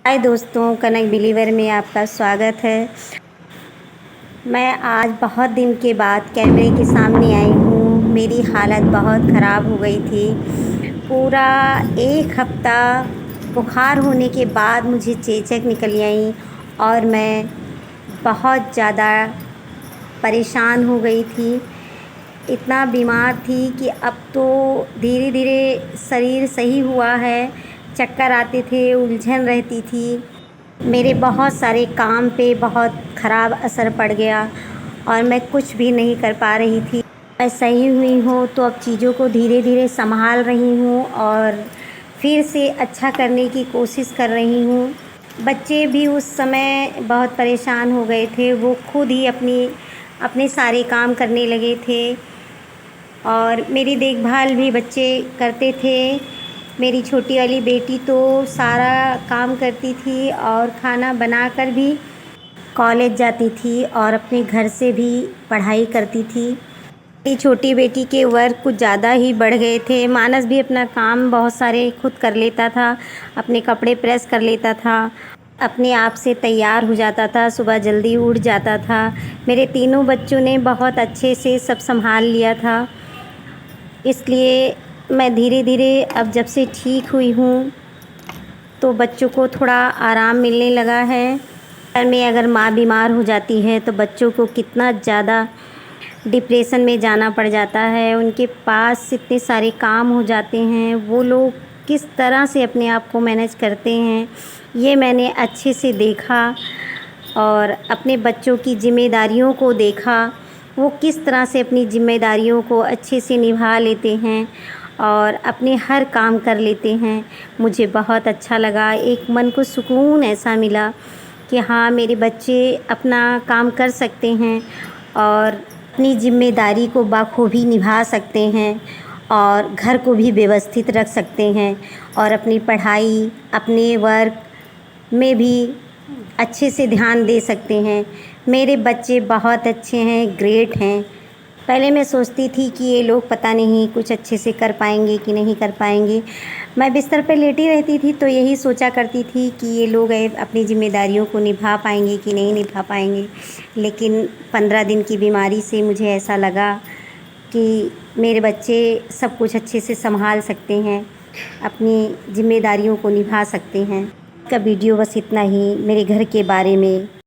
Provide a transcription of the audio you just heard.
हाय दोस्तों, कनक बिलीवर में आपका स्वागत है। मैं आज बहुत दिन के बाद कैमरे के सामने आई हूँ। मेरी हालत बहुत ख़राब हो गई थी। पूरा एक हफ़्ता बुखार होने के बाद मुझे चेचक निकल आई और मैं बहुत ज़्यादा परेशान हो गई थी। इतना बीमार थी कि अब तो धीरे धीरे शरीर सही हुआ है। चक्कर आते थे, उलझन रहती थी। मेरे बहुत सारे काम पे बहुत ख़राब असर पड़ गया और मैं कुछ भी नहीं कर पा रही थी। मैं सही हुई हूँ तो अब चीज़ों को धीरे धीरे संभाल रही हूँ और फिर से अच्छा करने की कोशिश कर रही हूँ। बच्चे भी उस समय बहुत परेशान हो गए थे। वो खुद ही अपने सारे काम करने लगे थे और मेरी देखभाल भी बच्चे करते थे। मेरी छोटी वाली बेटी तो सारा काम करती थी और खाना बनाकर भी कॉलेज जाती थी और अपने घर से भी पढ़ाई करती थी। मेरी छोटी बेटी के वर्क कुछ ज़्यादा ही बढ़ गए थे। मानस भी अपना काम बहुत सारे खुद कर लेता था, अपने कपड़े प्रेस कर लेता था, अपने आप से तैयार हो जाता था, सुबह जल्दी उठ जाता था। मेरे तीनों बच्चों ने बहुत अच्छे से सब संभाल लिया था। इसलिए मैं धीरे धीरे अब जब से ठीक हुई हूँ तो बच्चों को थोड़ा आराम मिलने लगा है। घर में अगर माँ बीमार हो जाती है तो बच्चों को कितना ज़्यादा डिप्रेशन में जाना पड़ जाता है। उनके पास इतने सारे काम हो जाते हैं, वो लोग किस तरह से अपने आप को मैनेज करते हैं ये मैंने अच्छे से देखा और अपने बच्चों की ज़िम्मेदारियों को देखा। वो किस तरह से अपनी ज़िम्मेदारियों को अच्छे से निभा लेते हैं और अपने हर काम कर लेते हैं। मुझे बहुत अच्छा लगा। एक मन को सुकून ऐसा मिला कि हाँ, मेरे बच्चे अपना काम कर सकते हैं और अपनी ज़िम्मेदारी को बखूबी निभा सकते हैं और घर को भी व्यवस्थित रख सकते हैं और अपनी पढ़ाई, अपने वर्क में भी अच्छे से ध्यान दे सकते हैं। मेरे बच्चे बहुत अच्छे हैं, ग्रेट हैं। पहले मैं सोचती थी कि ये लोग पता नहीं कुछ अच्छे से कर पाएंगे कि नहीं कर पाएंगे। मैं बिस्तर पर लेटी रहती थी तो यही सोचा करती थी कि ये लोग अपनी ज़िम्मेदारियों को निभा पाएंगे कि नहीं निभा पाएंगे। लेकिन 15 दिन की बीमारी से मुझे ऐसा लगा कि मेरे बच्चे सब कुछ अच्छे से संभाल सकते हैं, अपनी ज़िम्मेदारियों को निभा सकते हैं। का वीडियो बस इतना ही मेरे घर के बारे में।